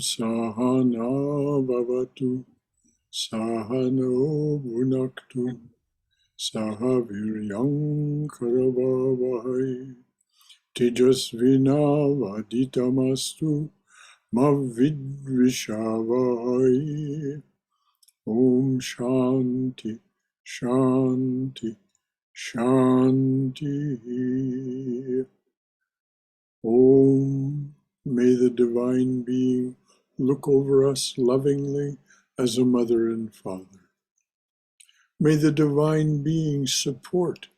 Sahana Bhavatu Sahano Bhunaktu Sahaviryam Karavavahai Tejasvina Vaditamastu Mavidvishavahai. Om Shanti Shanti Shanti. Om. May the Divine Being look over us lovingly as a mother and father. May the Divine Being support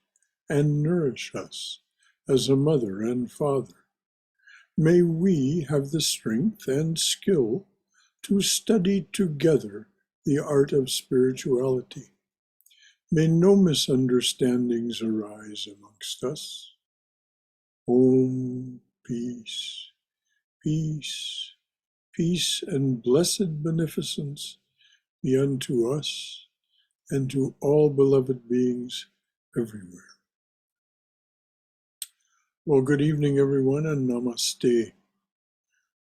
and nourish us as a mother and father. May we have the strength and skill to study together the art of spirituality. May no misunderstandings arise amongst us. Om. Peace, peace, peace and blessed beneficence be unto us and to all beloved beings everywhere. Well, good evening, everyone, and namaste.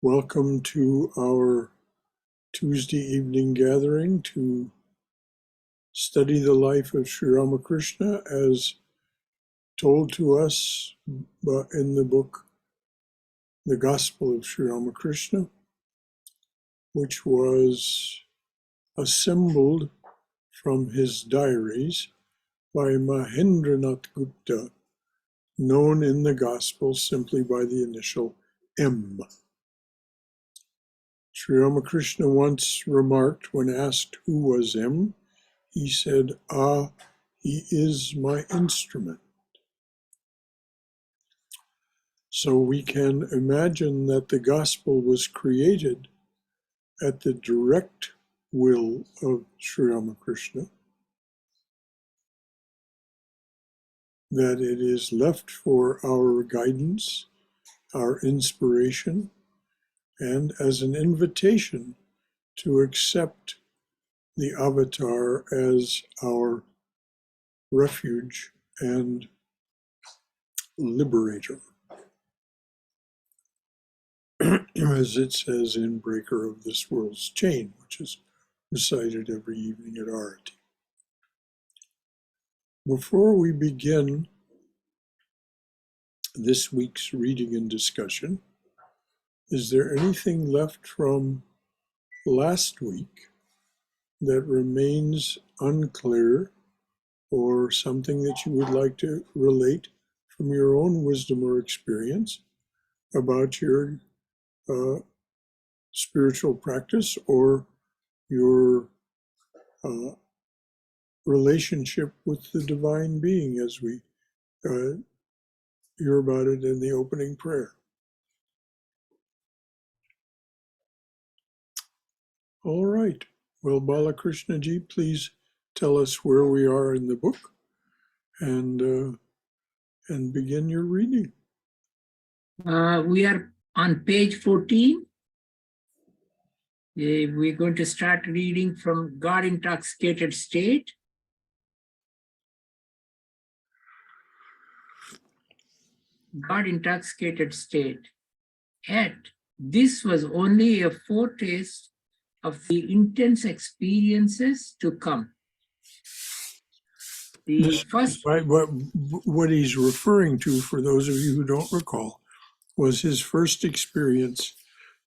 Welcome to our Tuesday evening gathering to study the life of Sri Ramakrishna as told to us in the book The Gospel of Sri Ramakrishna, which was assembled from his diaries by Mahendranath Gupta, known in the Gospel simply by the initial M. Sri Ramakrishna once remarked when asked who was M, he said, "Ah, he is my instrument." So we can imagine that the Gospel was created at the direct will of Sri Ramakrishna, that it is left for our guidance, our inspiration, and as an invitation to accept the avatar as our refuge and liberator, as it says in Breaker of This World's Chain, which is recited every evening at Arati. Before we begin this week's reading and discussion, is there anything left from last week that remains unclear, or something that you would like to relate from your own wisdom or experience about your spiritual practice or your relationship with the Divine Being, as we hear about it in the opening prayer? All right. Well, Balakrishna ji, please tell us where we are in the book and begin your reading. We are on page 14. We're going to start reading from God Intoxicated State. God Intoxicated State. Yet, this was only a foretaste of the intense experiences to come. What he's referring to, for those of you who don't recall, was his first experience,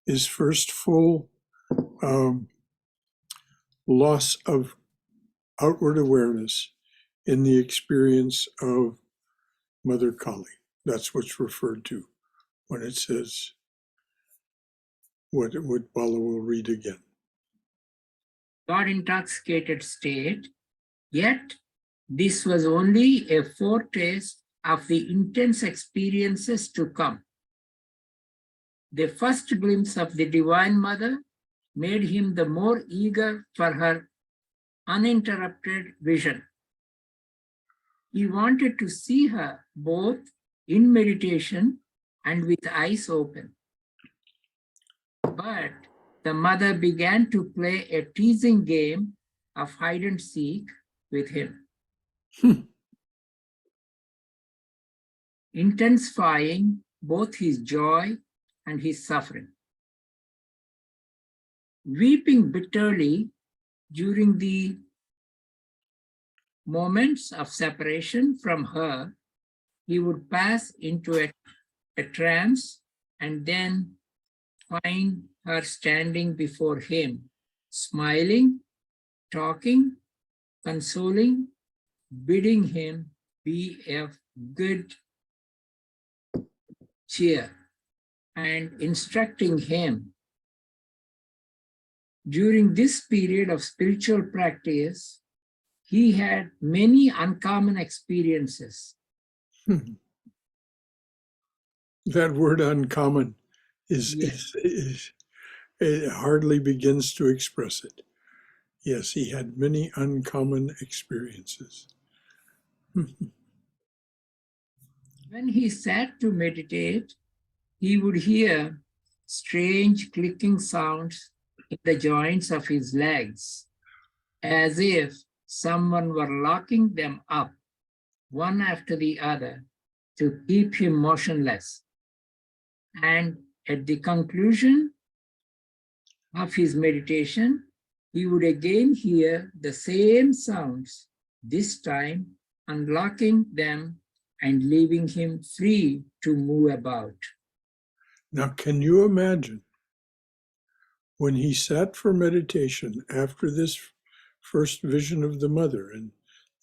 his first full loss of outward awareness in the experience of Mother Kali. That's what's referred to when it says what Bala will read again. God Intoxicated State, yet this was only a foretaste of the intense experiences to come. The first glimpse of the Divine Mother made him the more eager for her uninterrupted vision. He wanted to see her both in meditation and with eyes open. But the mother began to play a teasing game of hide and seek with him, intensifying both his joy and his suffering. weeping bitterly during the moments of separation from her. He would pass into a trance and then find her standing before him, smiling, talking, consoling, bidding him be of good cheer, and instructing him. During this period of spiritual practice, he had many uncommon experiences. That word uncommon is, Yes. it hardly begins to express it. Yes, he had many uncommon experiences. When he sat to meditate, he would hear strange clicking sounds in the joints of his legs, as if someone were locking them up one after the other to keep him motionless. And at the conclusion of his meditation, he would again hear the same sounds, this time unlocking them and leaving him free to move about. Now, can you imagine when he sat for meditation after this first vision of the mother and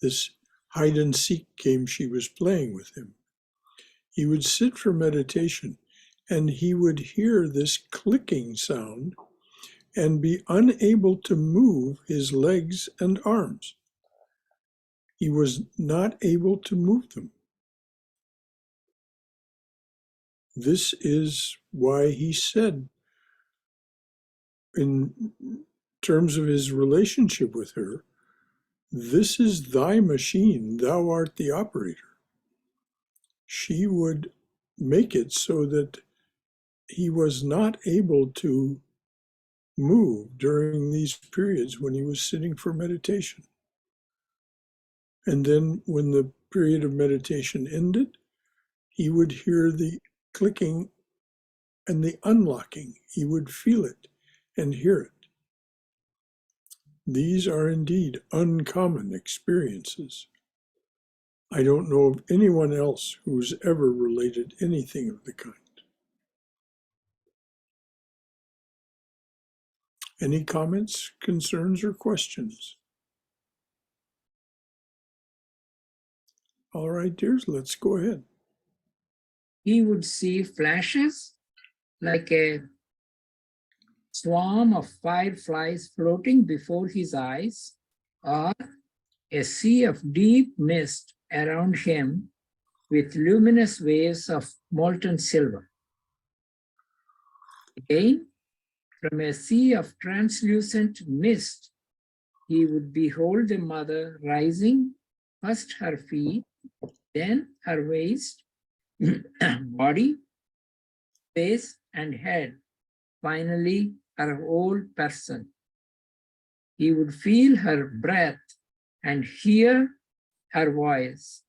this hide and seek game she was playing with him? He would sit for meditation and he would hear this clicking sound and be unable to move his legs and arms. He was not able to move them. This is why he said, in terms of his relationship with her, "This is thy machine, thou art the operator." She would make it so that he was not able to move during these periods when he was sitting for meditation. And then when the period of meditation ended, he would hear the clicking and the unlocking. He would feel it and hear it. These are indeed uncommon experiences. I don't know of anyone else who's ever related anything of the kind. Any comments, concerns, or questions? All right, dears, let's go ahead. He would see flashes like a swarm of fireflies floating before his eyes, or a sea of deep mist around him with luminous waves of molten silver. Again, from a sea of translucent mist, he would behold the mother rising, first her feet, then her waist, body, face, and head, finally her whole person. He would feel her breath and hear her voice.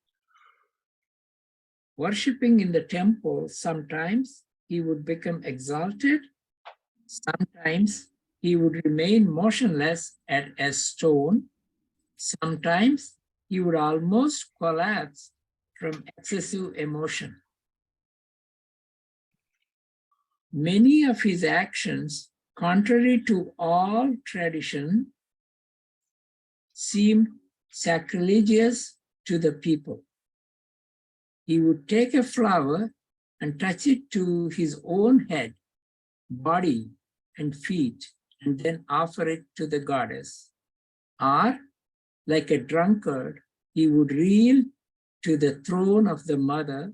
Worshipping in the temple, sometimes he would become exalted, sometimes he would remain motionless as a stone, sometimes he would almost collapse from excessive emotion. Many of his actions, contrary to all tradition, seemed sacrilegious to the people. He would take a flower and touch it to his own head, body, and feet, and then offer it to the goddess. Or, like a drunkard, he would reel to the throne of the mother,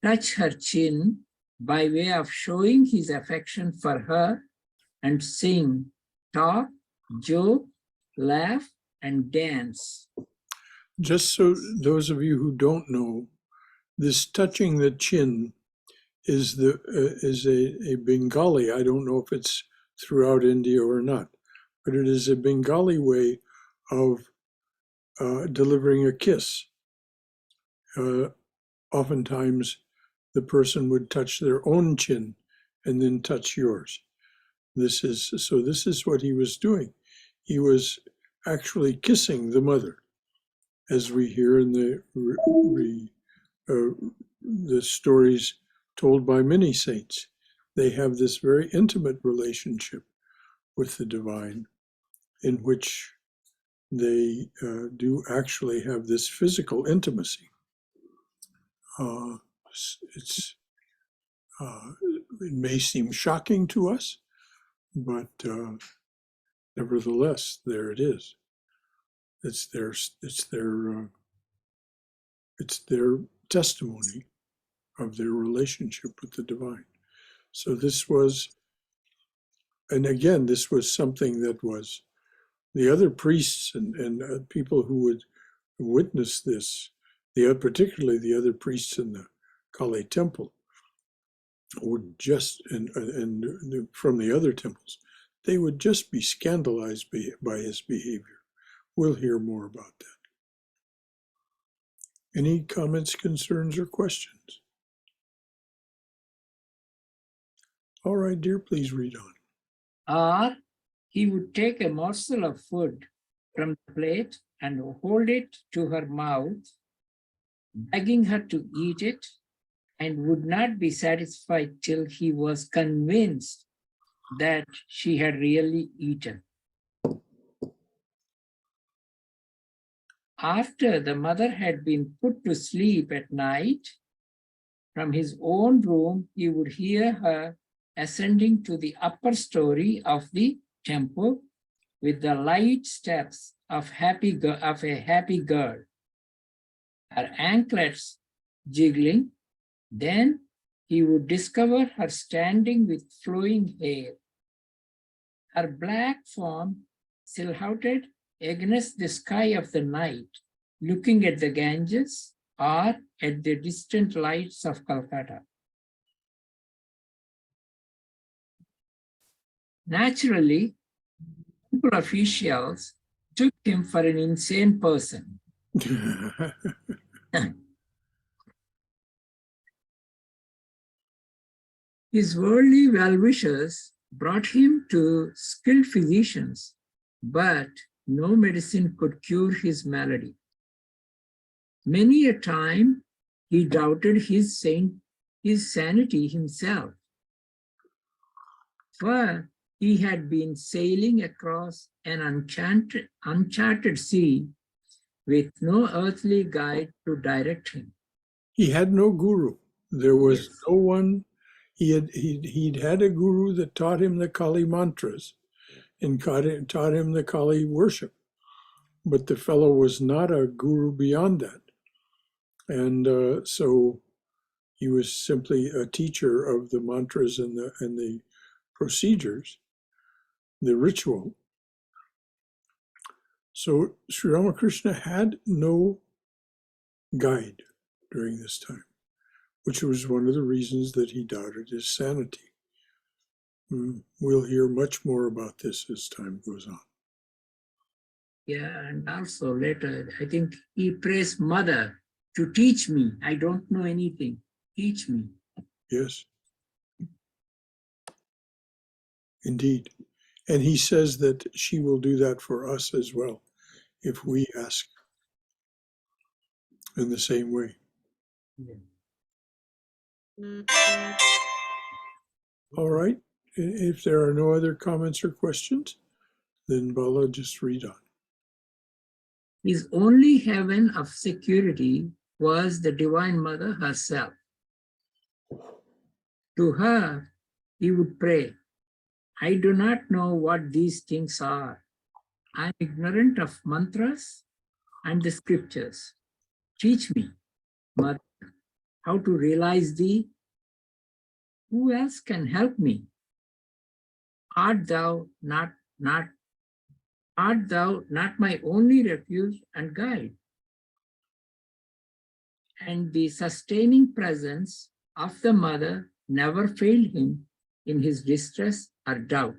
touch her chin by way of showing his affection for her, and sing, talk, joke, laugh, and dance. Just so those of you who don't know, this touching the chin is a Bengali. I don't know if it's throughout India or not, but it is a Bengali way of delivering a kiss. Oftentimes, the person would touch their own chin and then touch yours. This is what he was doing. He was actually kissing the mother, as we hear in the stories told by many saints. They have this very intimate relationship with the divine, in which they do actually have this physical intimacy. It may seem shocking to us, but nevertheless, there it is. It's their testimony of their relationship with the divine. So this was, and again, this was something that was the other priests and people who would witness this, particularly the other priests in the Kali temple, would just, and from the other temples, they would just be scandalized by his behavior. We'll hear more about that. Any comments, concerns, or questions? All right, dear, please read on. Or he would take a morsel of food from the plate and hold it to her mouth, begging her to eat it, and would not be satisfied till he was convinced that she had really eaten. After the mother had been put to sleep at night, from his own room, he would hear her ascending to the upper story of the temple with the light steps of a happy girl, her anklets jiggling. Then he would discover her standing with flowing hair, her black form silhouetted against the sky of the night, looking at the Ganges or at the distant lights of Calcutta. Naturally, temple officials took him for an insane person. His worldly well-wishers brought him to skilled physicians, but no medicine could cure his malady. Many a time he doubted his sanity himself, for he had been sailing across an uncharted sea with no earthly guide to direct him. He had no guru. There was no one. He'd had a guru that taught him the Kali mantras and taught him the Kali worship, but the fellow was not a guru beyond that. And so he was simply a teacher of the mantras and the procedures, the ritual. So Sri Ramakrishna had no guide during this time, which was one of the reasons that he doubted his sanity. We'll hear much more about this as time goes on. Yeah, and also later, I think he prays mother to teach me. I don't know anything. Teach me. Yes. Indeed. And he says that she will do that for us as well, if we ask in the same way. Yeah. All right. If there are no other comments or questions, then Bala, just read on. His only haven of security was the Divine Mother herself. To her, he would pray, I do not know what these things are. I am ignorant of mantras and the scriptures. Teach me, Mother, how to realize thee. Who else can help me? Art thou not my only refuge and guide? And the sustaining presence of the mother never failed him in his distress or doubt.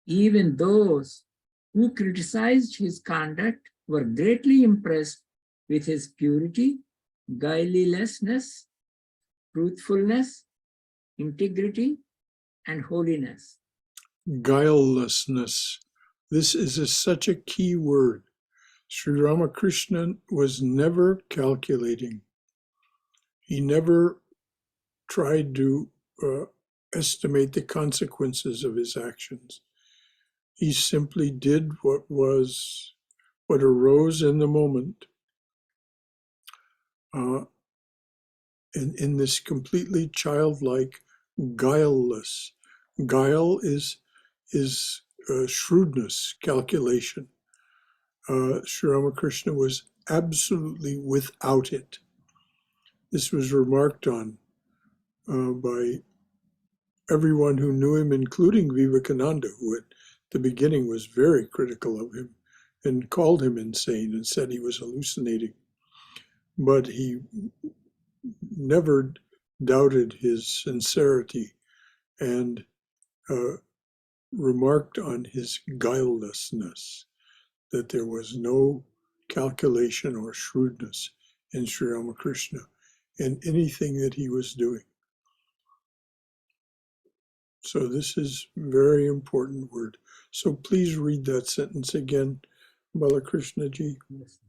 Even those who criticized his conduct were greatly impressed with his purity, guilelessness, truthfulness, integrity, and holiness. guilelessness. This is such a key word. Sri Ramakrishna was never calculating. He never tried to estimate the consequences of his actions. He simply did what arose in the moment, in this completely childlike, guileless. Guile is shrewdness, calculation. Sri Ramakrishna was absolutely without it. This was remarked on by everyone who knew him, including Vivekananda, who at the beginning was very critical of him and called him insane and said he was hallucinating. But he never doubted his sincerity and remarked on his guilelessness, that there was no calculation or shrewdness in Sri Ramakrishna in anything that he was doing. So this is a very important word. So please read that sentence again, Balakrishna ji. Yes.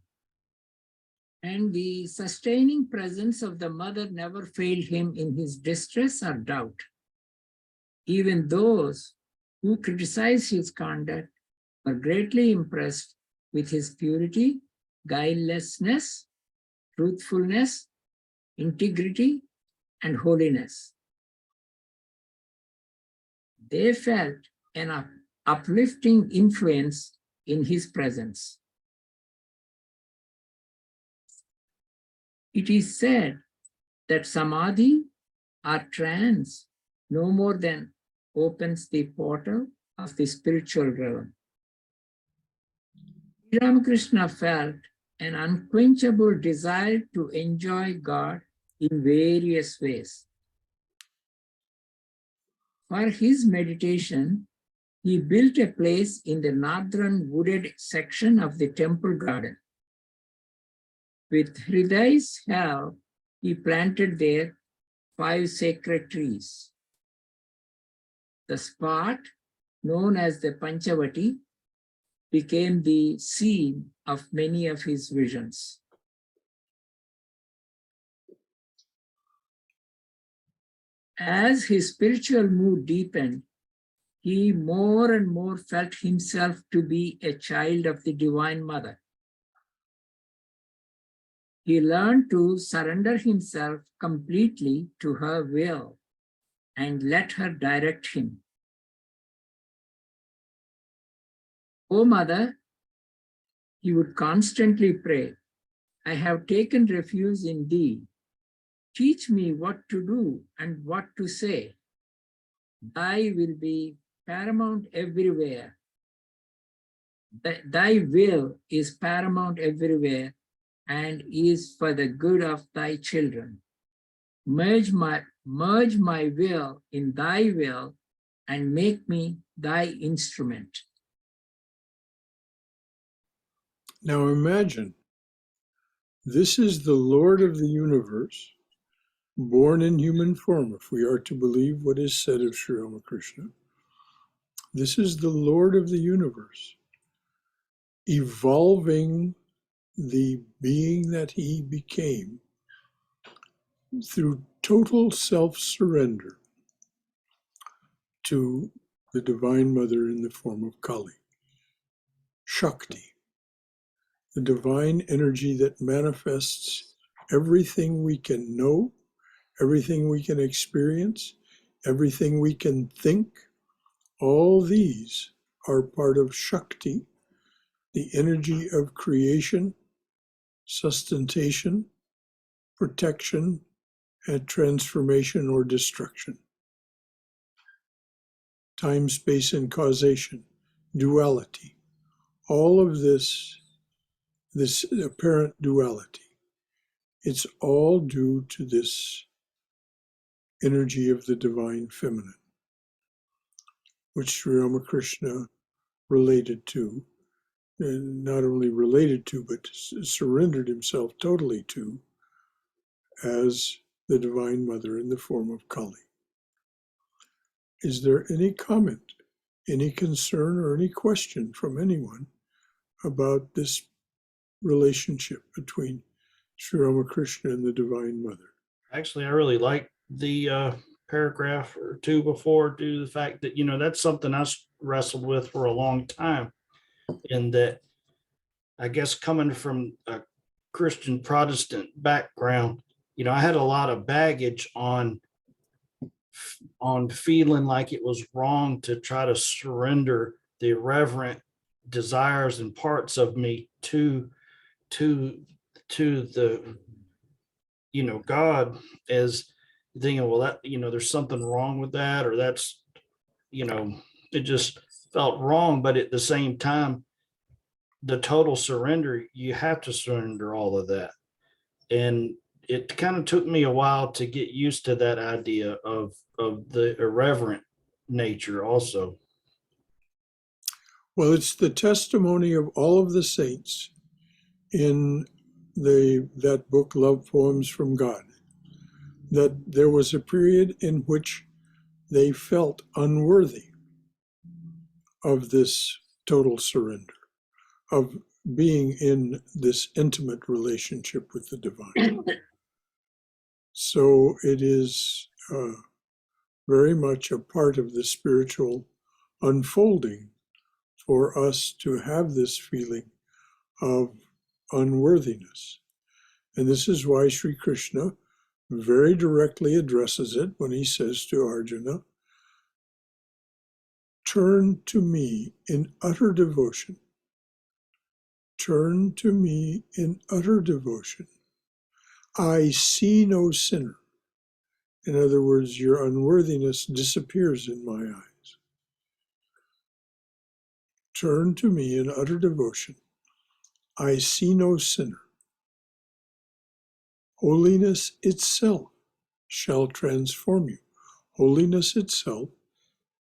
And the sustaining presence of the mother never failed him in his distress or doubt. Even those who criticized his conduct were greatly impressed with his purity, guilelessness, truthfulness, integrity, and holiness. They felt an uplifting influence in his presence. It is said that samadhi or trance no more than opens the portal of the spiritual realm. Ramakrishna felt an unquenchable desire to enjoy God in various ways. For his meditation, he built a place in the northern wooded section of the temple garden. With Hriday's help, he planted there 5 sacred trees. The spot, known as the Panchavati, became the scene of many of his visions. As his spiritual mood deepened, he more and more felt himself to be a child of the Divine Mother. He learned to surrender himself completely to her will and let her direct him. "O Mother," he would constantly pray, "I have taken refuge in thee. Teach me what to do and what to say. Thy will be paramount everywhere. Thy will is paramount everywhere and is for the good of thy children. Merge my will in thy will and make me thy instrument." Now imagine, this is the Lord of the universe, born in human form, if we are to believe what is said of Sri Ramakrishna. This is the Lord of the universe, evolving the being that he became through total self-surrender to the Divine Mother in the form of Kali. Shakti, the divine energy that manifests everything we can know, everything we can experience, everything we can think. All these are part of Shakti, the energy of creation, sustentation, protection, and transformation or destruction. Time, space, and causation, duality. All of this apparent duality, it's all due to this energy of the divine feminine, which Sri Ramakrishna related to, and not only related to, but surrendered himself totally to, as the Divine Mother in the form of Kali. Is there any comment any concern or any question from anyone about this relationship between Sri Ramakrishna and the Divine Mother. Actually, I really like the paragraph or two before, due to the fact that, that's something I wrestled with for a long time. In that, I guess, coming from a Christian Protestant background, I had a lot of baggage on feeling like it was wrong to try to surrender the irreverent desires and parts of me to the God, as thinking, well, that, there's something wrong with that, or that's, it just felt wrong. But at the same time, the total surrender, you have to surrender all of that. And it kind of took me a while to get used to that idea of the irreverent nature also. Well, it's the testimony of all of the saints in that book, Love Poems from God, that there was a period in which they felt unworthy of this total surrender, of being in this intimate relationship with the divine. So it is very much a part of the spiritual unfolding for us to have this feeling of unworthiness. And this is why Sri Krishna very directly addresses it when he says to Arjuna, "Turn to me in utter devotion. Turn to me in utter devotion. I see no sinner." In other words, your unworthiness disappears in my eyes. Turn to me in utter devotion. I see no sinner. Holiness itself shall transform you. Holiness itself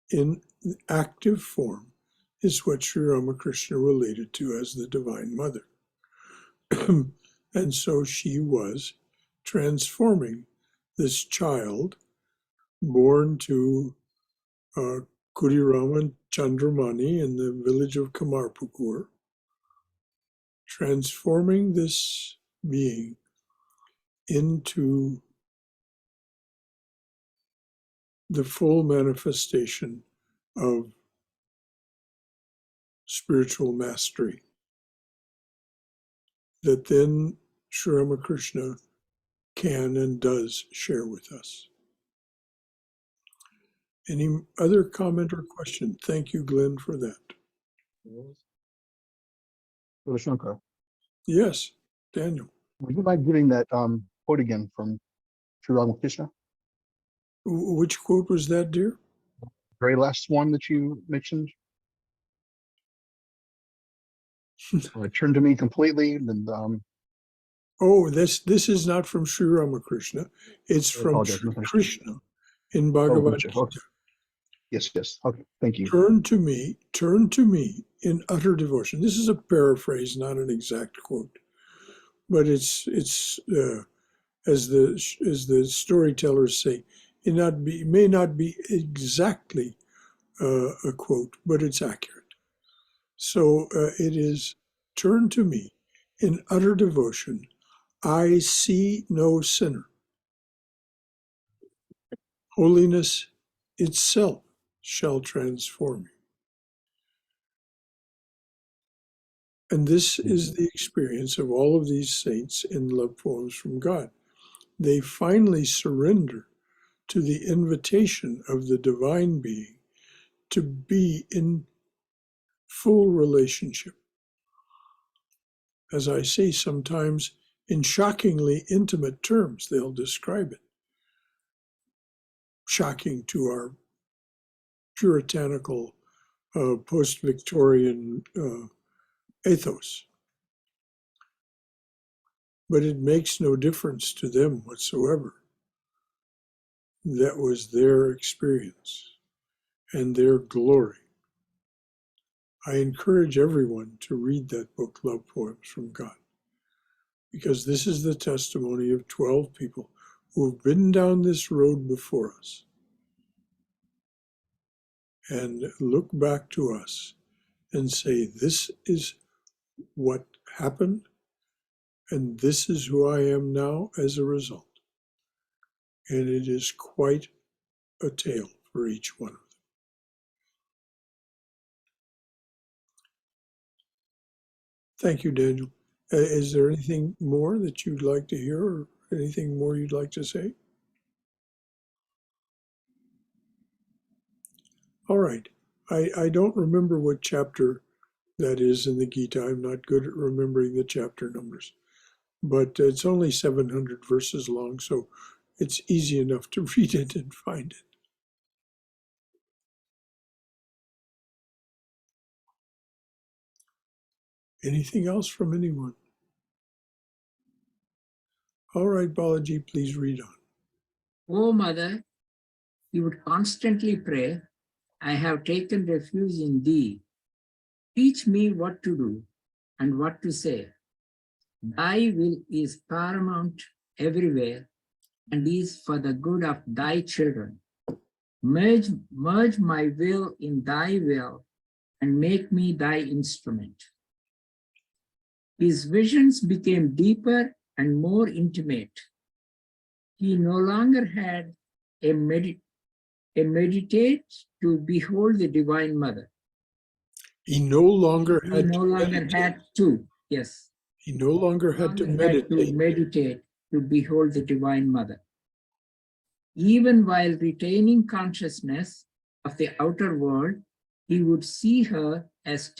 in active form is what Sri Ramakrishna related to as the Divine Mother. And so she was transforming this child born to Kudiraman Chandramani in the village of Kamarpukur, transforming this being into the full manifestation of spiritual mastery that then Sri Ramakrishna can and does share with us. Any other comment or question? Thank you, Glenn, for that. Brother Shankara, Yes, Daniel. would you mind giving that quote again from Sri Ramakrishna? Which quote was that, dear? Very last one that you mentioned. Turn to me completely. And Oh, this is not from Sri Ramakrishna. It's I from apologize. Sri Krishna in Oh, Bhagavad gotcha. Gita. Okay. Yes. Okay, thank you. Turn to me in utter devotion. This is a paraphrase, not an exact quote, but it's as the storytellers say, it may not be exactly a quote, but it's accurate. So it is, turn to me in utter devotion. I see no sinner. Holiness itself shall transform you. And this is the experience of all of these saints in Love Poems from God. They finally surrender to the invitation of the divine being to be in full relationship. As I say, sometimes in shockingly intimate terms, they'll describe it. Shocking to our puritanical, post-Victorian ethos. But it makes no difference to them whatsoever. That was their experience and their glory. I encourage everyone to read that book, Love Poems from God, because this is the testimony of 12 people who have been down this road before us and look back to us and say, this is what happened, and this is who I am now as a result. And it is quite a tale for each one of them. Thank you, Daniel. Is there anything more that you'd like to hear, or anything more you'd like to say? All right. I don't remember what chapter that is in the Gita. I'm not good at remembering the chapter numbers, but it's only 700 verses long, so it's easy enough to read it and find it. Anything else from anyone? All right, Balaji, please read on. O mother, he would constantly pray, I have taken refuge in thee. Teach me what to do and what to say. Thy will is paramount everywhere and is for the good of thy children. Merge my will in thy will and make me thy instrument. His visions became deeper and more intimate. He no longer had a meditate to behold the Divine Mother. He no longer He had no to longer meditate. had to, yes. He no longer had to meditate. To behold the Divine Mother. Even while retaining consciousness of the outer world, he would see her as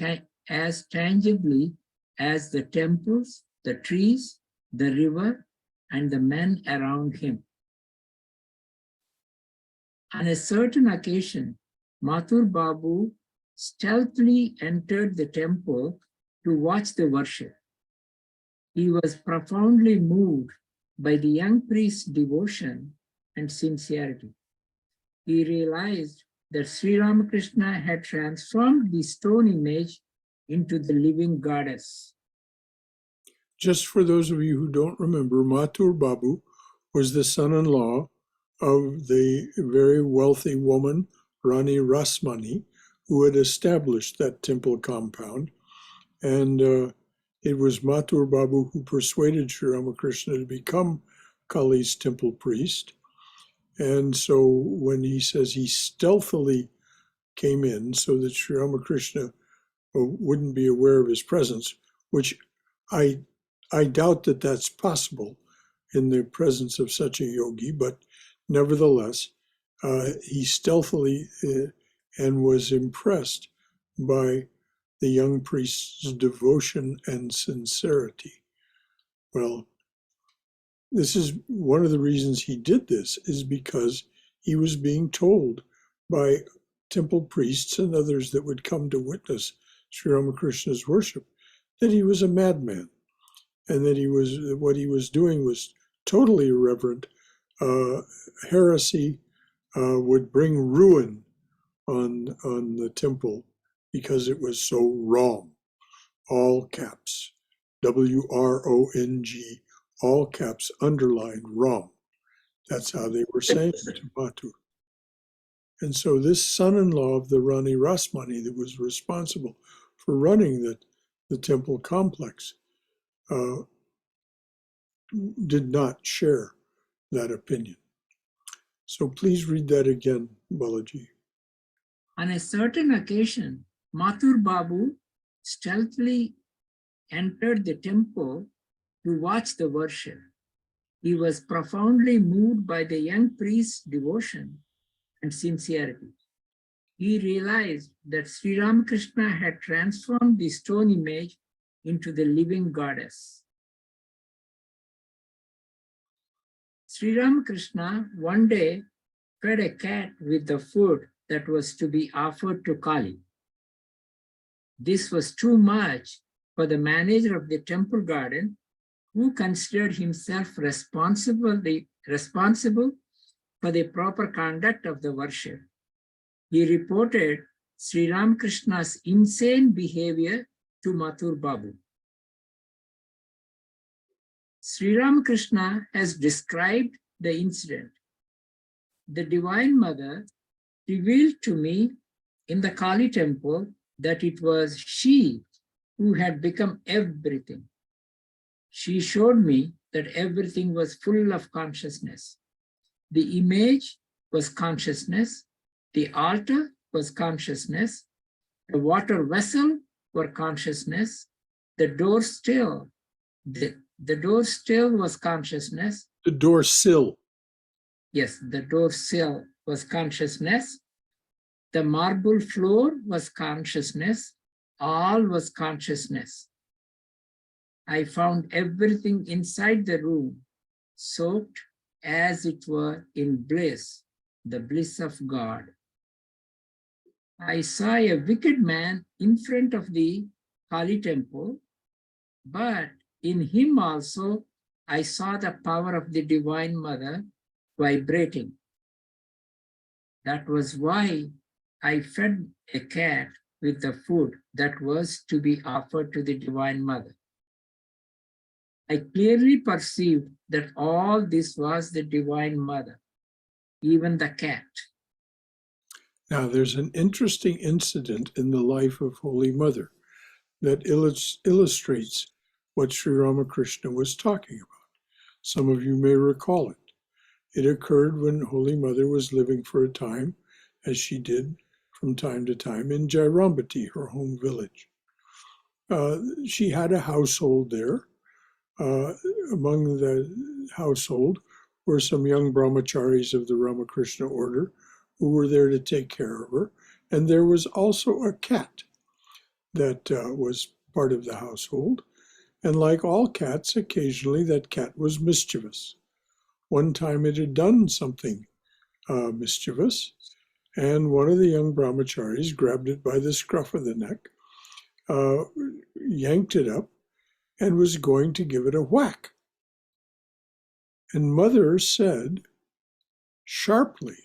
tangibly as the temples, the trees, the river, and the men around him. On a certain occasion, Mathur Babu stealthily entered the temple to watch the worship. He was profoundly moved by the young priest's devotion and sincerity. He realized that Sri Ramakrishna had transformed the stone image into the living goddess. Just for those of you who don't remember, Mathur Babu was the son-in-law of the very wealthy woman, Rani Rasmani, who had established that temple compound. And it was Mathur Babu who persuaded Sri Ramakrishna to become Kali's temple priest. And so when he says he stealthily came in so that Sri Ramakrishna wouldn't be aware of his presence, which I doubt that that's possible in the presence of such a yogi, but nevertheless, he stealthily and was impressed by the young priest's devotion and sincerity. Well, this is one of the reasons he did this, is because he was being told by temple priests and others that would come to witness Sri Ramakrishna's worship that he was a madman, and that what he was doing was totally irreverent. Heresy would bring ruin on the temple because it was so wrong. All caps, WRONG, all caps, underlined, wrong. That's how they were saying it to Mathur. And so this son-in-law of the Rani Rasmani that was responsible for running the temple complex did not share that opinion. So please read that again, Balaji. On a certain occasion, Mathur Babu stealthily entered the temple to watch the worship. He was profoundly moved by the young priest's devotion and sincerity. He realized that Sri Ramakrishna had transformed the stone image into the living goddess. Sri Ramakrishna one day fed a cat with the food that was to be offered to Kali. This was too much for the manager of the temple garden, who considered himself responsible for the proper conduct of the worship. He reported Sri Ramakrishna's insane behavior to Mathur Babu. Sri Ramakrishna has described the incident. The Divine Mother revealed to me in the Kali temple that it was she who had become everything. She showed me that everything was full of consciousness. The image was consciousness, the altar was consciousness, the water vessel were consciousness, the door still, the door still was consciousness. The door sill. Yes, the door sill was consciousness. The marble floor was consciousness. All was consciousness. I found everything inside the room soaked as it were in bliss, the bliss of God. I saw a wicked man in front of the Kali temple, but in him also I saw the power of the Divine Mother vibrating. That was why I fed a cat with the food that was to be offered to the Divine Mother. I clearly perceived that all this was the Divine Mother, even the cat. Now, there's an interesting incident in the life of Holy Mother that illustrates what Sri Ramakrishna was talking about. Some of you may recall it. It occurred when Holy Mother was living for a time, as she did from time to time, in Jairambati, her home village. She had a household there. Among the household were some young brahmacharis of the Ramakrishna order who were there to take care of her. And there was also a cat that was part of the household. And like all cats, occasionally that cat was mischievous. One time it had done something mischievous, and one of the young brahmacharis grabbed it by the scruff of the neck, yanked it up, and was going to give it a whack. And Mother said sharply,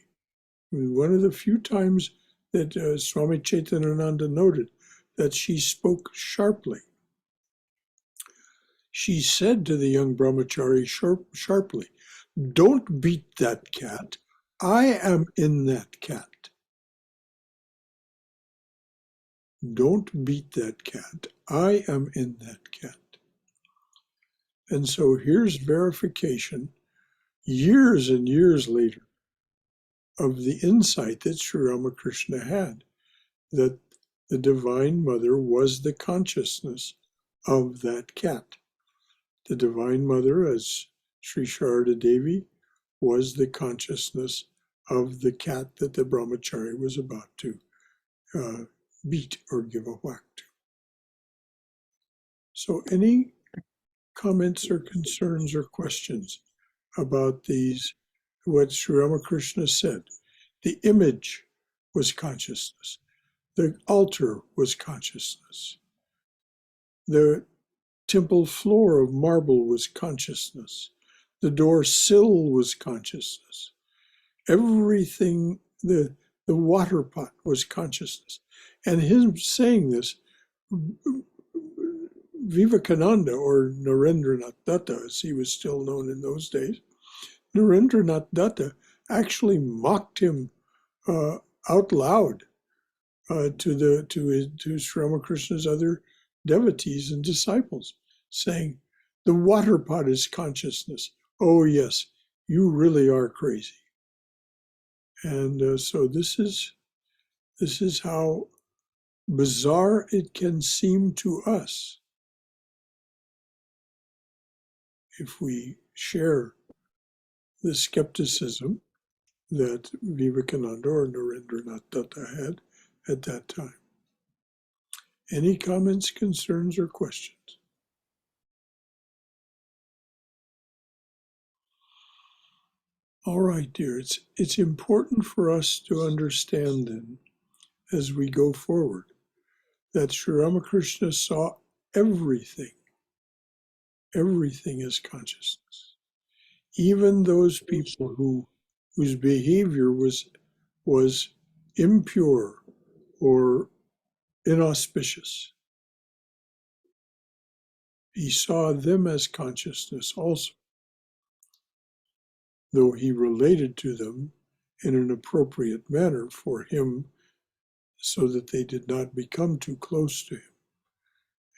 one of the few times that Swami Chaitanananda noted that she spoke sharply. She said to the young brahmachari sharply, "Don't beat that cat. I am in that cat. Don't beat that cat. I am in that cat." And so here's verification, years and years later, of the insight that Sri Ramakrishna had, that the Divine Mother was the consciousness of that cat. The Divine Mother, as Sri Sharada Devi, was the consciousness of the cat that the brahmachari was about to beat or give a whack to. So any comments or concerns or questions about these, what Sri Ramakrishna said? The image was consciousness. The altar was consciousness. The temple floor of marble was consciousness. The door sill was consciousness. Everything, the water pot was consciousness. And him saying this, Vivekananda, or Narendranath Datta, as he was still known in those days, Narendranath Datta actually mocked him out loud to Sri Ramakrishna's other devotees and disciples, saying, "The water pot is consciousness. Oh yes, you really are crazy." And so this is how bizarre it can seem to us if we share the skepticism that Vivekananda or Narendranath Datta had at that time. Any comments, concerns, or questions? All right, dear. It's important for us to understand then, as we go forward, that Sri Ramakrishna saw everything as consciousness. Even those people whose behavior was impure or inauspicious, he saw them as consciousness also, though he related to them in an appropriate manner for him, so that they did not become too close to him.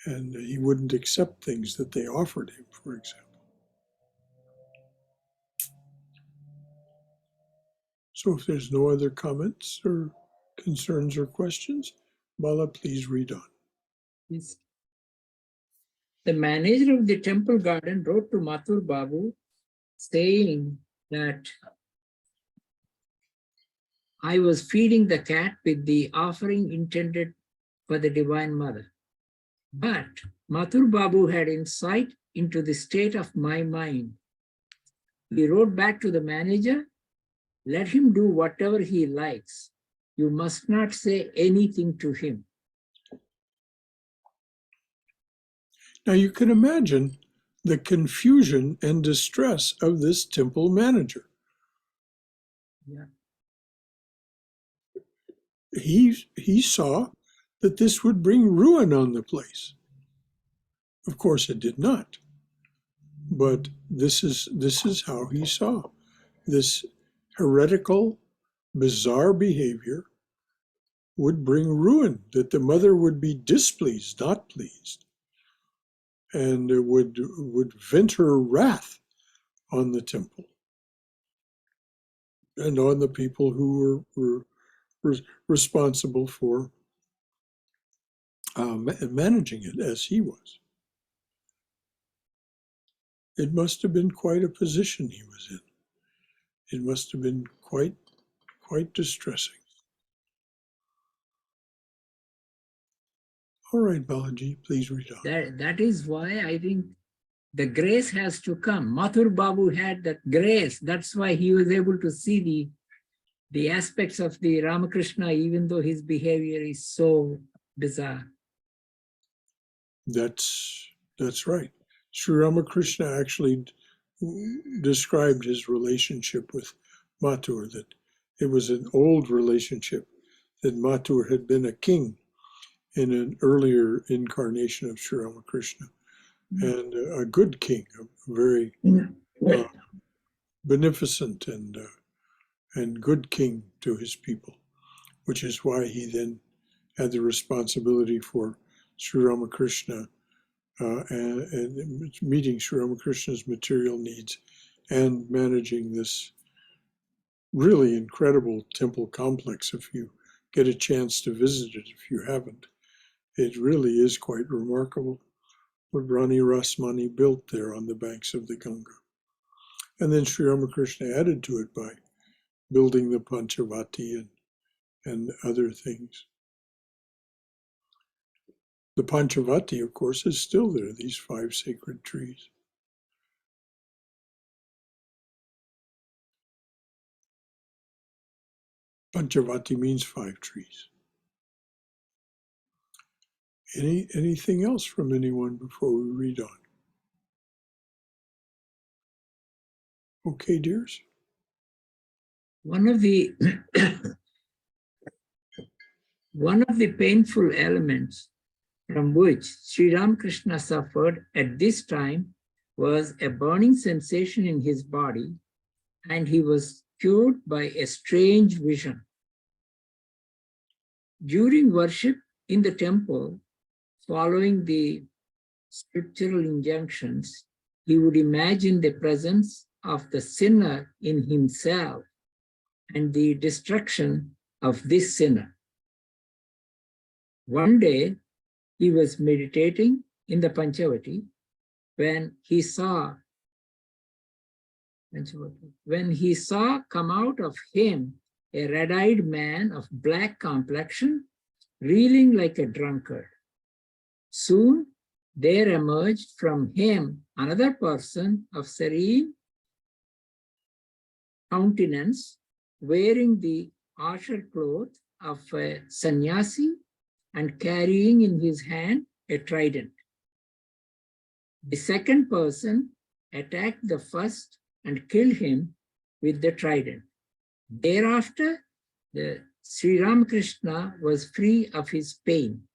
And he wouldn't accept things that they offered him, for example. So if there's no other comments or concerns or questions, Bala, please read on. Yes. The manager of the temple garden wrote to Mathur Babu saying that I was feeding the cat with the offering intended for the Divine Mother. But Mathur Babu had insight into the state of my mind. He wrote back to the manager, let him do whatever he likes. You must not say anything to him. Now you can imagine the confusion and distress of this temple manager. Yeah. He saw that this would bring ruin on the place. Of course, it did not. But this is how he saw this heretical, bizarre behavior would bring ruin, that the mother would be displeased, not pleased, and would vent her wrath on the temple and on the people who were responsible for managing it as he was. It must have been quite a position he was in. It must have been quite distressing. All right, Balaji, please read on. That is why I think the grace has to come. Mathur Babu had that grace. That's why he was able to see the aspects of the Ramakrishna, even though his behavior is so bizarre. That's right. Sri Ramakrishna actually described his relationship with Mathur, that it was an old relationship, that Mathur had been a king in an earlier incarnation of Sri Ramakrishna, and a good king, a very beneficent and good king to his people, which is why he then had the responsibility for Sri Ramakrishna and meeting Sri Ramakrishna's material needs and managing this really incredible temple complex. If you get a chance to visit it, if you haven't, it really is quite remarkable what Rani Rasmani built there on the banks of the Ganga. And then Sri Ramakrishna added to it by building the Panchavati and other things. The Panchavati, of course, is still there, these 5 sacred trees. Panchavati means 5 trees. Anything else from anyone before we read on? Okay, dears? One of the one of the painful elements from which Sri Ramakrishna suffered at this time was a burning sensation in his body, and he was cured by a strange vision. During worship in the temple, following the scriptural injunctions, he would imagine the presence of the sinner in himself and the destruction of this sinner. One day, he was meditating in the Panchavati when he saw come out of him a red-eyed man of black complexion, reeling like a drunkard. Soon there emerged from him another person of serene countenance, wearing the outer cloth of a sannyasi and carrying in his hand a trident. The second person attacked the first and killed him with the trident. Thereafter, the Sri Ramakrishna was free of his pain.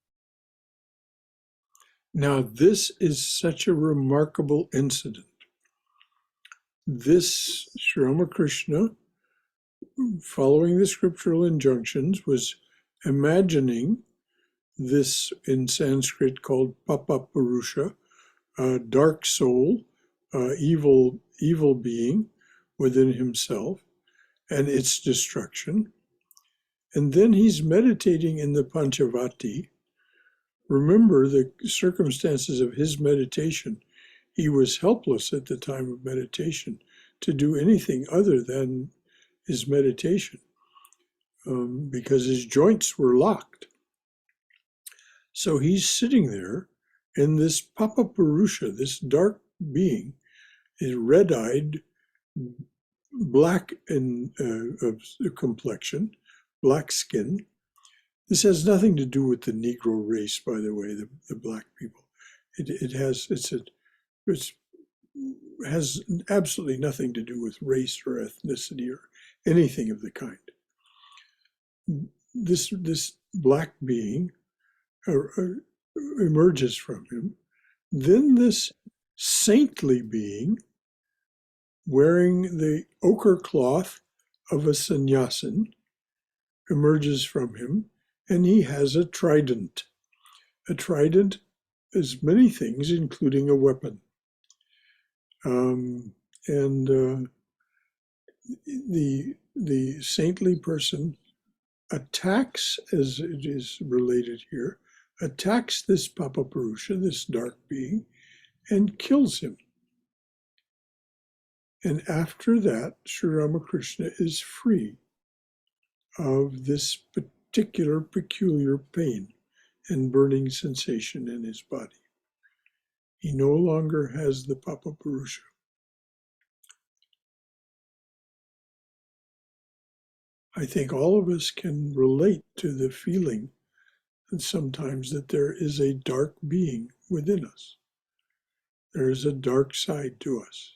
Now, this is such a remarkable incident. This Sri Ramakrishna, following the scriptural injunctions, was imagining this in Sanskrit called Papa Purusha, dark soul, evil being within himself and its destruction. And then he's meditating in the Panchavati. Remember the circumstances of his meditation. He was helpless at the time of meditation to do anything other than his meditation because his joints were locked. So he's sitting there, and this Papa Purusha, this dark being, is red-eyed, black in complexion, black skin. This has nothing to do with the Negro race, by the way, the black people. It has absolutely nothing to do with race or ethnicity or anything of the kind. This black being emerges from him. Then this saintly being, wearing the ochre cloth of a sannyasin, emerges from him, and he has a trident. A trident is many things, including a weapon. The saintly person attacks, as it is related here, attacks this Papa Purusha, this dark being, and kills him. And after that, Sri Ramakrishna is free of this particular peculiar pain and burning sensation in his body. He no longer has the Papa Purusha. I think all of us can relate to the feeling that sometimes that there is a dark being within us. There is a dark side to us.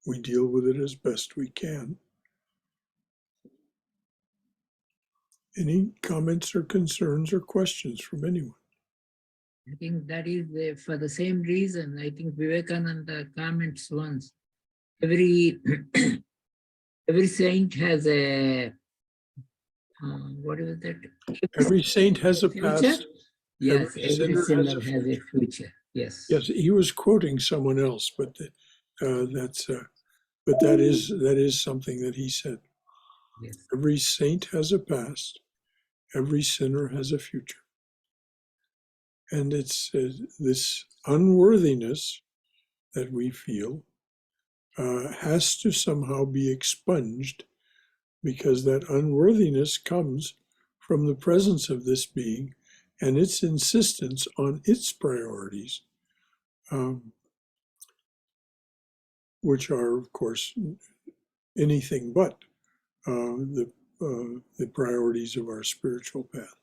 We deal with it as best we can. Any comments or concerns or questions from anyone? I think that is for the same reason. I think Vivekananda comments once. Every saint has a what is that? Every saint has a Future? Past. Yes, every sinner has a future. future. Yes. Yes, he was quoting someone else, but that is something that he said. Yes. Every saint has a past. Every sinner has a future. And it's this unworthiness that we feel has to somehow be expunged, because that unworthiness comes from the presence of this being and its insistence on its priorities, which are, of course, anything but the priorities of our spiritual path.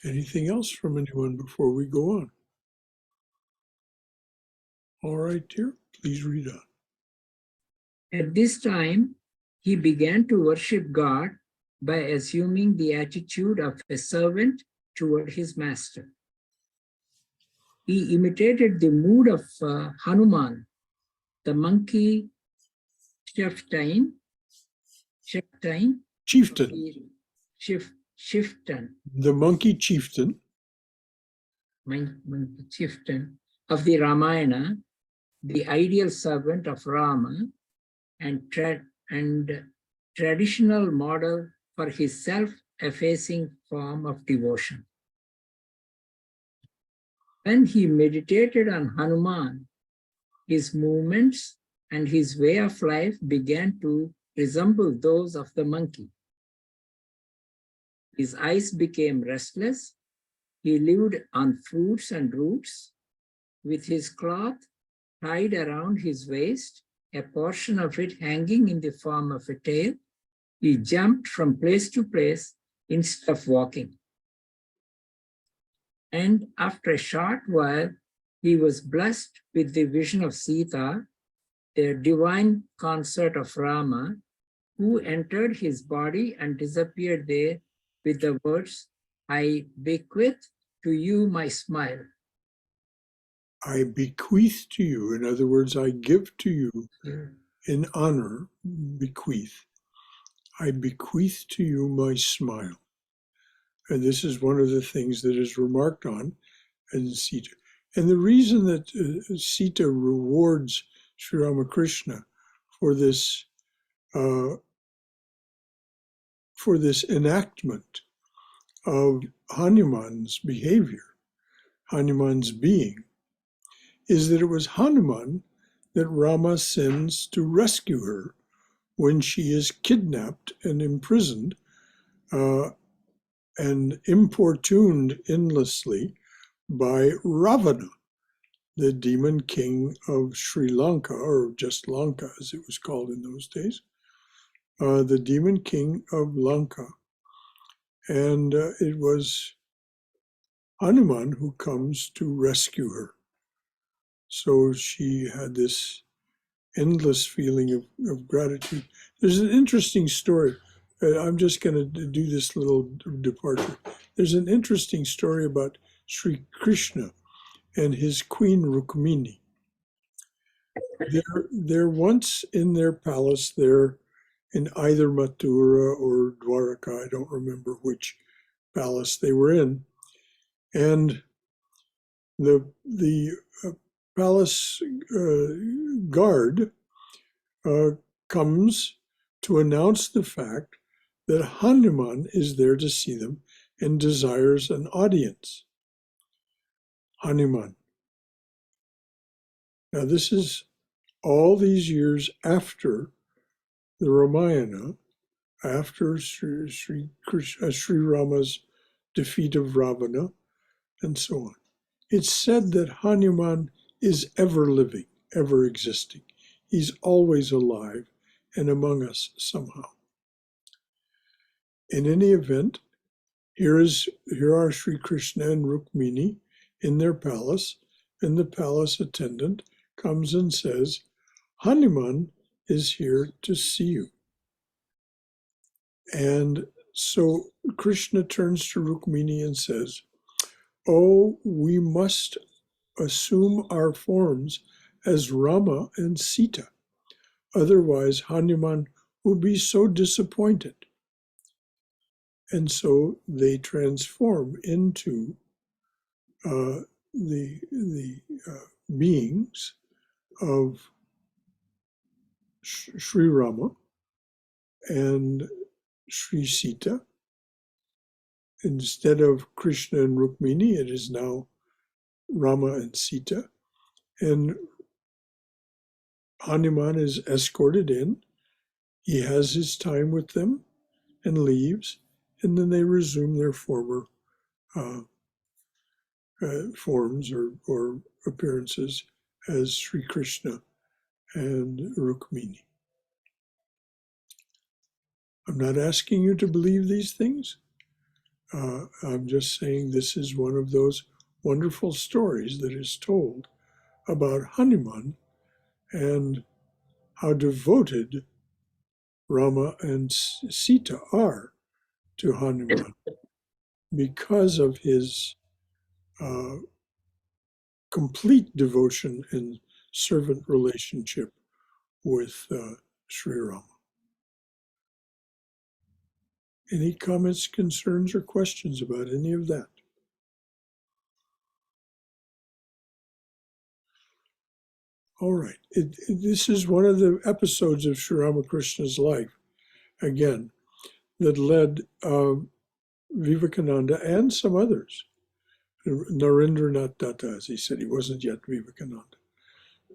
Anything else from anyone before we go on? All right, dear, please read on. At this time, he began to worship God by assuming the attitude of a servant toward his master. He imitated the mood of Hanuman, the monkey chieftain, The monkey chieftain of the Ramayana, the ideal servant of Rama, and traditional model for his self-effacing form of devotion. When he meditated on Hanuman, his movements and his way of life began to resemble those of the monkey. His eyes became restless. He lived on fruits and roots. With his cloth tied around his waist, a portion of it hanging in the form of a tail, he jumped from place to place instead of walking. And after a short while, he was blessed with the vision of Sita, the divine consort of Rama, who entered his body and disappeared there with the words, "I bequeath to you my smile." I bequeath to you, in other words, I give to you in honor, bequeath. I bequeath to you my smile. And this is one of the things that is remarked on in Sita. And the reason that Sita rewards Sri Ramakrishna for this enactment of Hanuman's behavior, Hanuman's being, is that it was Hanuman that Rama sends to rescue her when she is kidnapped and imprisoned and importuned endlessly by Ravana, the demon king of Sri Lanka, or just Lanka as it was called in those days, the demon king of Lanka. And it was Hanuman who comes to rescue her. So she had this endless feeling of gratitude. There's an interesting story. I'm just going to do this little departure. There's an interesting story about Sri Krishna and his queen Rukmini. They're once in their palace there in either Mathura or Dwaraka, I don't remember which palace they were in. And the palace guard comes to announce the fact that Hanuman is there to see them and desires an audience. Hanuman. Now, this is all these years after the Ramayana, after Sri Rama's defeat of Ravana, and so on. It's said that Hanuman is ever living, ever existing. He's always alive and among us somehow. In any event, here are Sri Krishna and Rukmini in their palace, and the palace attendant comes and says, Hanuman is here to see you. And so Krishna turns to Rukmini and says, oh, we must assume our forms as Rama and Sita. Otherwise, Hanuman will be so disappointed. And so they transform into the beings of Sri Rama and Sri Sita. Instead of Krishna and Rukmini, it is now Rama and Sita. And Hanuman is escorted in. He has his time with them and leaves, and then they resume their former forms or appearances as Sri Krishna and Rukmini. I'm not asking you to believe these things. I'm just saying this is one of those wonderful stories that is told about Hanuman and how devoted Rama and Sita are to Hanuman because of his complete devotion and servant relationship with Sri Rama. Any comments, concerns, or questions about any of that? All right. This is one of the episodes of Sri Ramakrishna's life, again, that led Vivekananda and some others. Narendranath Datta, as he said, he wasn't yet Vivekananda.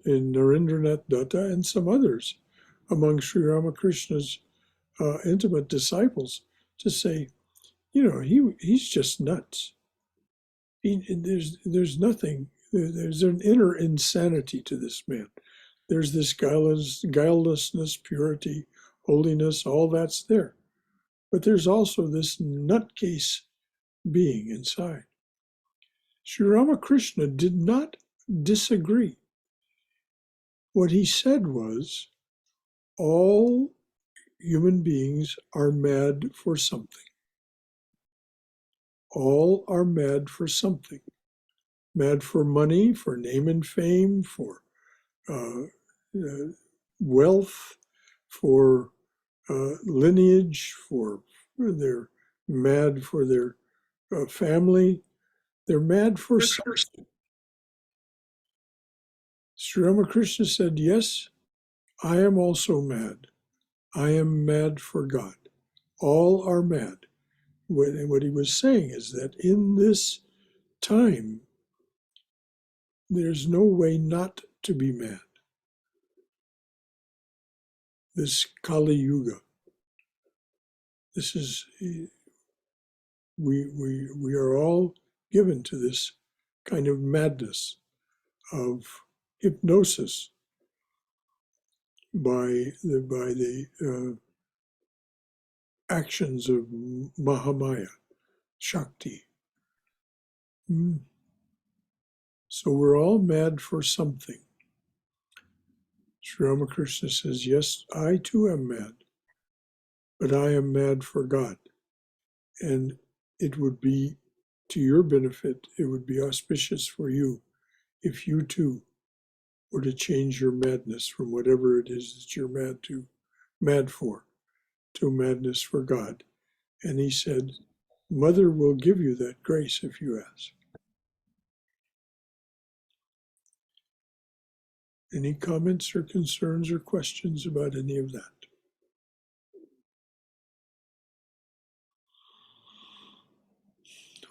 And Narendranath Datta and some others among Sri Ramakrishna's intimate disciples to say, you know, he's just nuts. There's nothing, there's an inner insanity to this man. There's this guilelessness, purity, holiness, all that's there. But there's also this nutcase being inside. Sri Ramakrishna did not disagree. What he said was, all human beings are mad for something. All are mad for something. mad for money, for name and fame, for wealth, for lineage, they're mad for their family. They're mad for something. Sri Ramakrishna said, yes, I am also mad. I am mad for God. All are mad. What he was saying is that in this time, there's no way not to be mad. This Kali Yuga. This is, we are all given to this kind of madness of hypnosis by the actions of Mahamaya, Shakti. So we're all mad for something. Sri Ramakrishna says, yes, I too am mad, but I am mad for God. And it would be to your benefit, it would be auspicious for you if you too were to change your madness from whatever it is that you're mad for, to madness for God. And he said, Mother will give you that grace if you ask. Any comments or concerns or questions about any of that?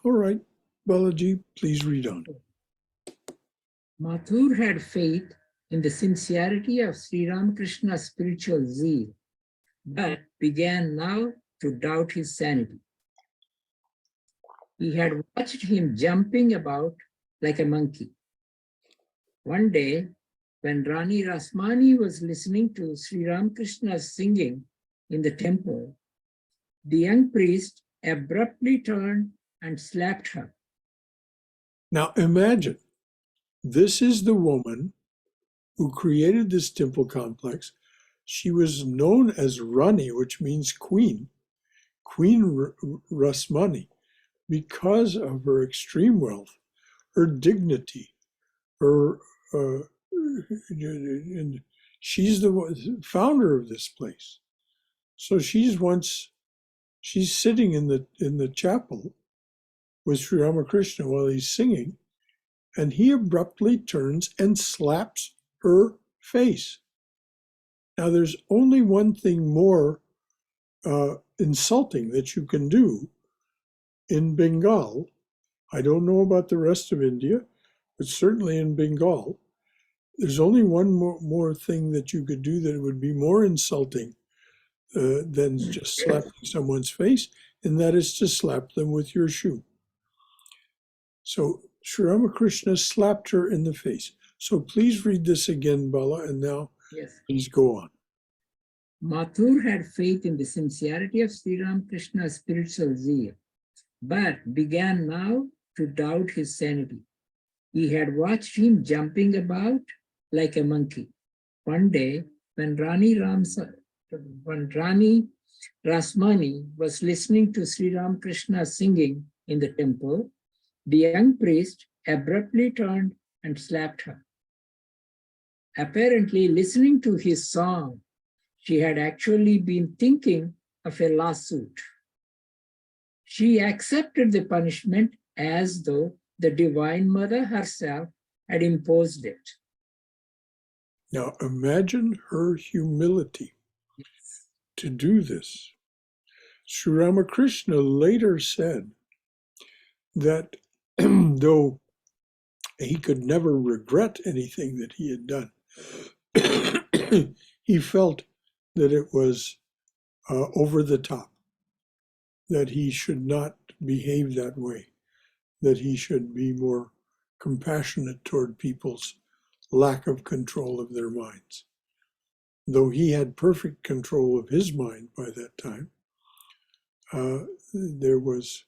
All right, Balaji, please read on. Mathur had faith in the sincerity of Sri Ramakrishna's spiritual zeal, but began now to doubt his sanity. He had watched him jumping about like a monkey. One day, when Rani Rasmani was listening to Sri Ramakrishna's singing in the temple, the young priest abruptly turned and slapped her. Now imagine, this is the woman who created this temple complex. She was known as Rani, which means queen, Queen Rasmani, because of her extreme wealth, her dignity, her, and she's the founder of this place. So she's sitting in the chapel with Sri Ramakrishna while he's singing, and he abruptly turns and slaps her face. Now, there's only one thing more insulting that you can do in Bengal. I don't know about the rest of India, but certainly in Bengal, there's only one more thing that you could do that would be more insulting than just slapping someone's face, and that is to slap them with your shoe. So Sri Ramakrishna slapped her in the face. So please read this again, Bala, and now please go on. Mathur had faith in the sincerity of Sri Ramakrishna's spiritual zeal, but began now to doubt his sanity. He had watched him jumping about like a monkey. One day, when Rani Rasmani was listening to Sri Ramakrishna singing in the temple, the young priest abruptly turned and slapped her. Apparently, listening to his song, she had actually been thinking of a lawsuit. She accepted the punishment as though the Divine Mother herself had imposed it. Now imagine her humility to do this. Sri Ramakrishna later said that though he could never regret anything that he had done, he felt that it was over the top, that he should not behave that way, that he should be more compassionate toward people's lack of control of their minds. Though he had perfect control of his mind by that time, there was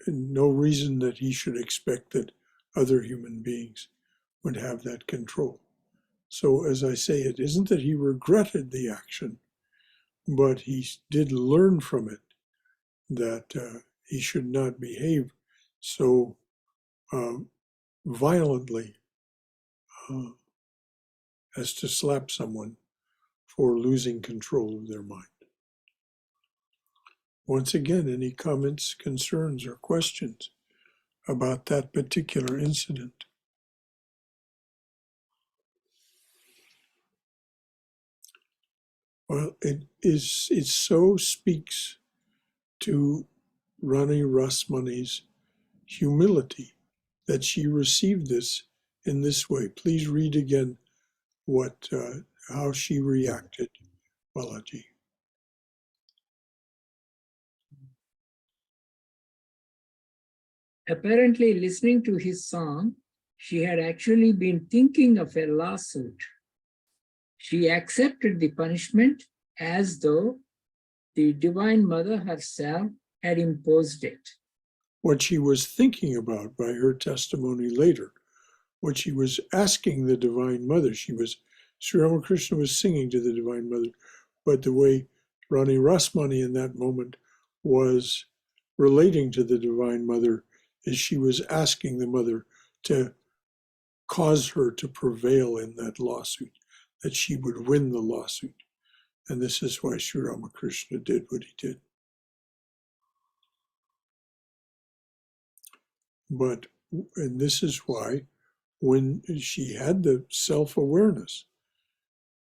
no reason that he should expect that other human beings would have that control. So as I say, it isn't that he regretted the action, but he did learn from it that he should not behave so violently as to slap someone for losing control of their mind. Once again, any comments, concerns, or questions about that particular incident? Well, it so speaks to Rani Rasmani's humility that she received this in this way. Please read again how she reacted, Balaji. Apparently, listening to his song, she had actually been thinking of a lawsuit. She accepted the punishment as though the Divine Mother herself had imposed it. What she was thinking about by her testimony later, what she was asking the Divine Mother, Sri Ramakrishna was singing to the Divine Mother, but the way Rani Rasmani in that moment was relating to the Divine Mother is she was asking the Mother to cause her to prevail in that lawsuit, that she would win the lawsuit. And this is why Sri Ramakrishna did what he did. And this is why when she had the self-awareness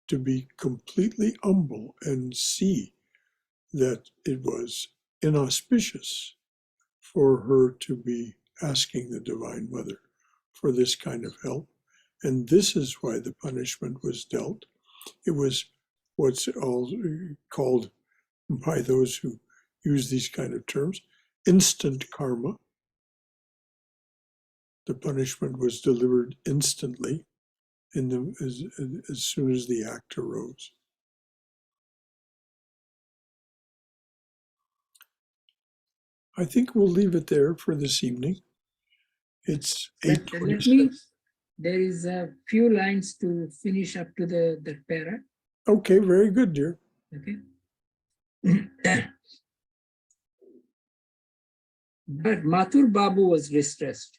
to be completely humble and see that it was inauspicious for her to be asking the Divine Mother for this kind of help. And this is why the punishment was dealt. It was what's all called by those who use these kind of terms, instant karma. The punishment was delivered instantly as soon as the act arose. I think we'll leave it there for this evening. It's 8:26. There is a few lines to finish up to the para. Okay, very good, dear. Okay. But Mathur Babu was distressed.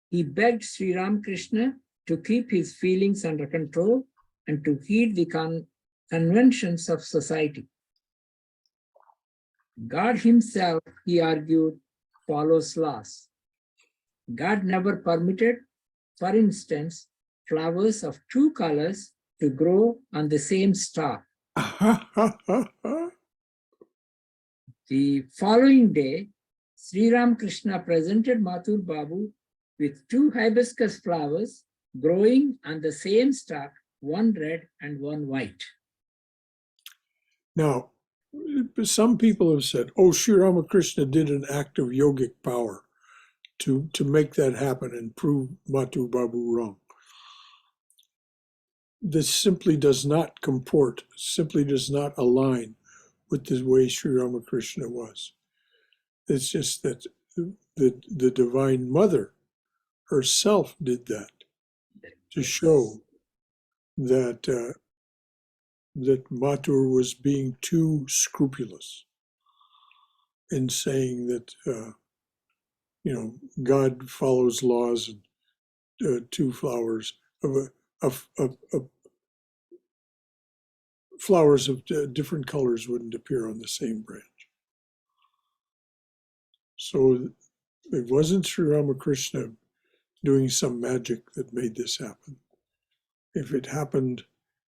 He begged Sri Ramakrishna to keep his feelings under control and to heed the conventions of society. God himself, he argued, follows laws. God never permitted, for instance, flowers of two colors to grow on the same stalk. The following day, Sri Ramakrishna presented Mathur Babu with two hibiscus flowers growing on the same stalk, one red and one white. Now, some people have said, oh, Sri Ramakrishna did an act of yogic power to make that happen and prove Mathur Babu wrong. This simply does not comport, simply does not align with the way Sri Ramakrishna was. It's just that the Divine Mother herself did that to show that that Mathur was being too scrupulous in saying that God follows laws and two flowers of flowers of different colors wouldn't appear on the same branch. So it wasn't Sri Ramakrishna doing some magic that made this happen. If it happened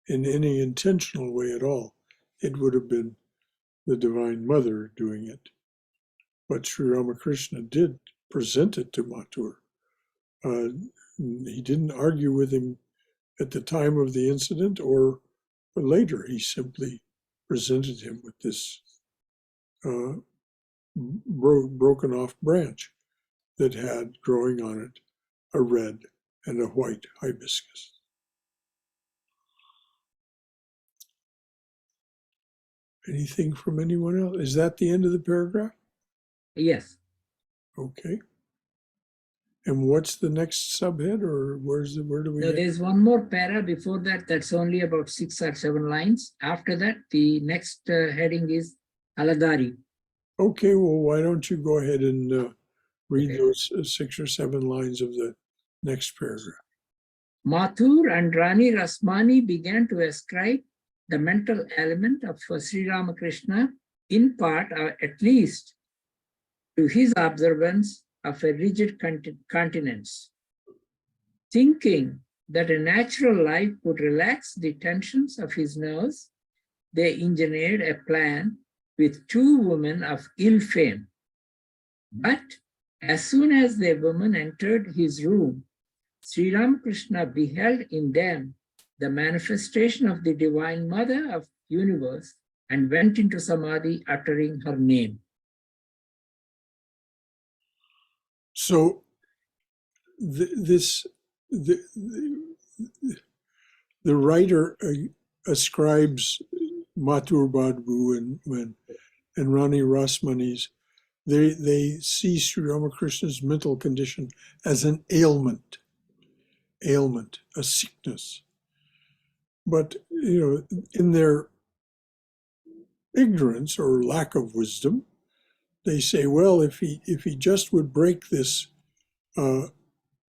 in any intentional way at all, it would have been the Divine Mother doing it. But Sri Ramakrishna did present it to Mathur. He didn't argue with him at the time of the incident or later. He simply presented him with this broken off branch that had growing on it a red and a white hibiscus. Anything from anyone else? Is that the end of the paragraph? Yes. Okay. And what's the next subhead, or where do we? So there's one more para before that. That's only about 6 or 7 lines. After that, the next heading is Aladari. Okay. Well, why don't you go ahead and read those 6 or 7 lines of the Next paragraph. Mathur and Rani Rasmani began to ascribe the mental element of Sri Ramakrishna, in part or at least, to his observance of a rigid continence. Thinking that a natural life would relax the tensions of his nerves, they engineered a plan with two women of ill fame. But as soon as the women entered his room, Sri Ramakrishna beheld in them the manifestation of the Divine Mother of the universe and went into Samadhi uttering her name. So the writer ascribes Mathur Badbu and Rani Rasmani's, they see Sri Ramakrishna's mental condition as an ailment, a sickness. But, in their ignorance or lack of wisdom, they say, well, if he just would break this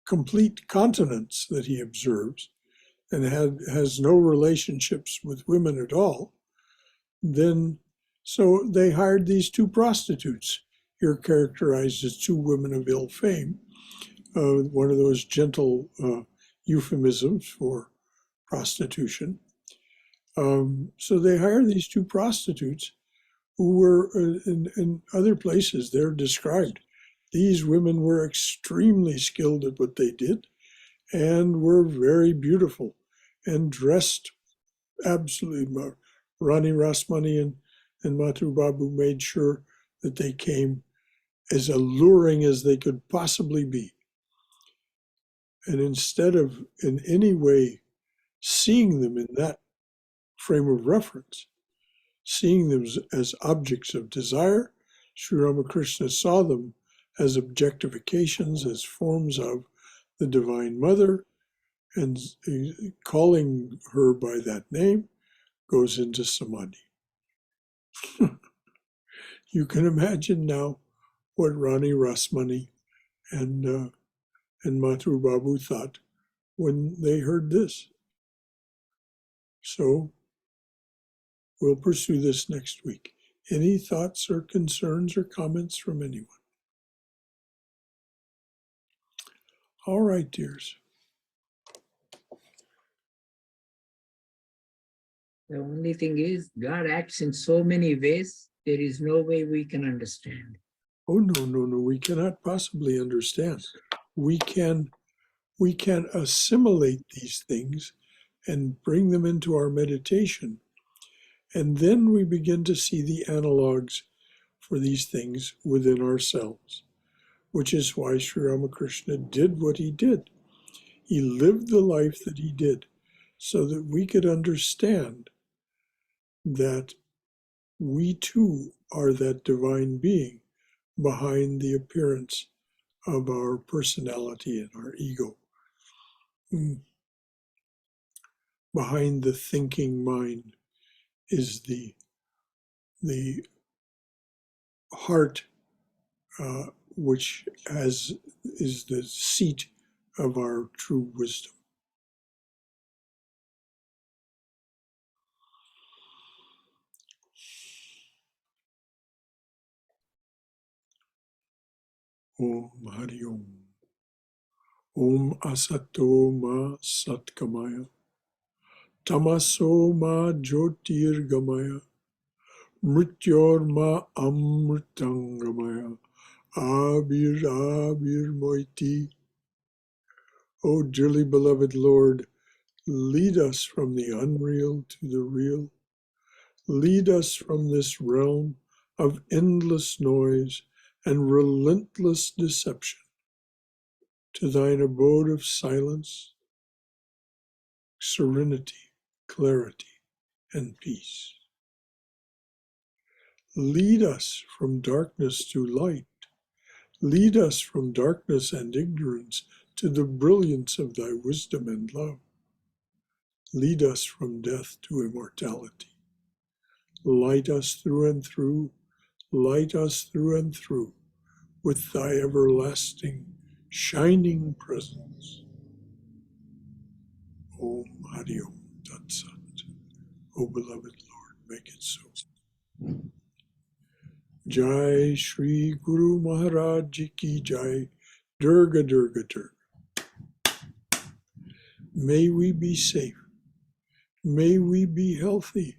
complete continence that he observes and has no relationships with women at all, then so they hired these two prostitutes, here characterized as two women of ill fame, one of those gentle euphemisms for prostitution. So they hired these two prostitutes who were in other places, they're described. These women were extremely skilled at what they did and were very beautiful and dressed absolutely. Rani Rasmani and Mathur Babu made sure that they came as alluring as they could possibly be. And instead of in any way seeing them in that frame of reference, seeing them as objects of desire, Sri Ramakrishna saw them as objectifications, as forms of the Divine Mother, and calling her by that name goes into Samadhi. You can imagine now what Rani Rasmani and Mathur Babu thought when they heard this. So we'll pursue this next week. Any thoughts or concerns or comments from anyone? All right, dears. The only thing is, God acts in so many ways, there is no way we can understand. Oh, no, we cannot possibly understand. We can assimilate these things and bring them into our meditation. And then we begin to see the analogs for these things within ourselves, which is why Sri Ramakrishna did what he did. He lived the life that he did so that we could understand that we too are that divine being behind the appearance of our personality and our ego. Behind the thinking mind is the heart, which is the seat of our true wisdom. Om Hari Om. Om Asato Ma Satkamaya. Tamaso Ma Jyotirgamaya. Mrityor Ma Amritangamaya. Abir Moiti. O dearly beloved Lord, lead us from the unreal to the real. Lead us from this realm of endless noise and relentless deception to thine abode of silence, serenity, clarity, and peace. Lead us from darkness to light. Lead us from darkness and ignorance to the brilliance of thy wisdom and love. Lead us from death to immortality. Light us through and through, light us through and through with thy everlasting shining presence. Om Hari Om Tat Sat. O beloved Lord, make it so. Jai Shri Guru Maharaj Ji Ki Jai. Durga Durga Durga. May we be safe. May we be healthy.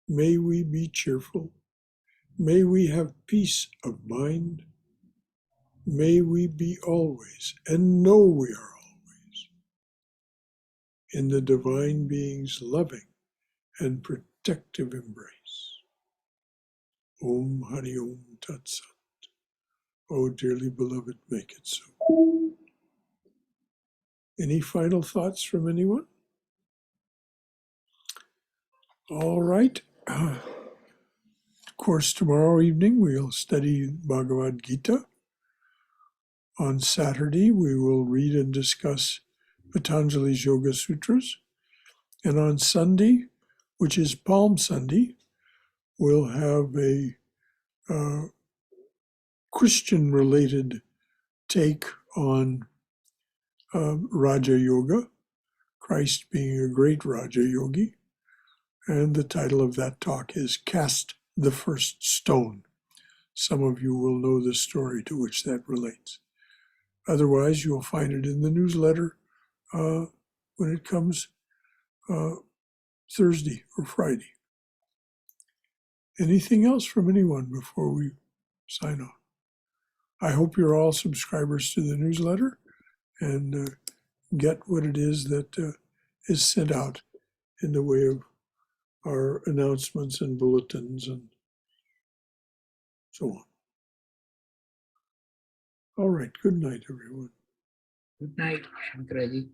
May we be cheerful. May we have peace of mind. May we be always, and know we are always, in the Divine Being's loving and protective embrace. Om Hari Om Tat Sat. Oh, dearly beloved, make it so. Any final thoughts from anyone? All right. Of course, tomorrow evening we'll study Bhagavad Gita. On Saturday, we will read and discuss Patanjali's Yoga Sutras. And on Sunday, which is Palm Sunday, we'll have a Christian-related take on Raja Yoga, Christ being a great Raja Yogi. And the title of that talk is Cast the First Stone. Some of you will know the story to which that relates. Otherwise, you'll find it in the newsletter when it comes Thursday or Friday. Anything else from anyone before we sign off? I hope you're all subscribers to the newsletter and get what it is that is sent out in the way of our announcements and bulletins and so on. All right. Good night, everyone. Good night, Shankaraji.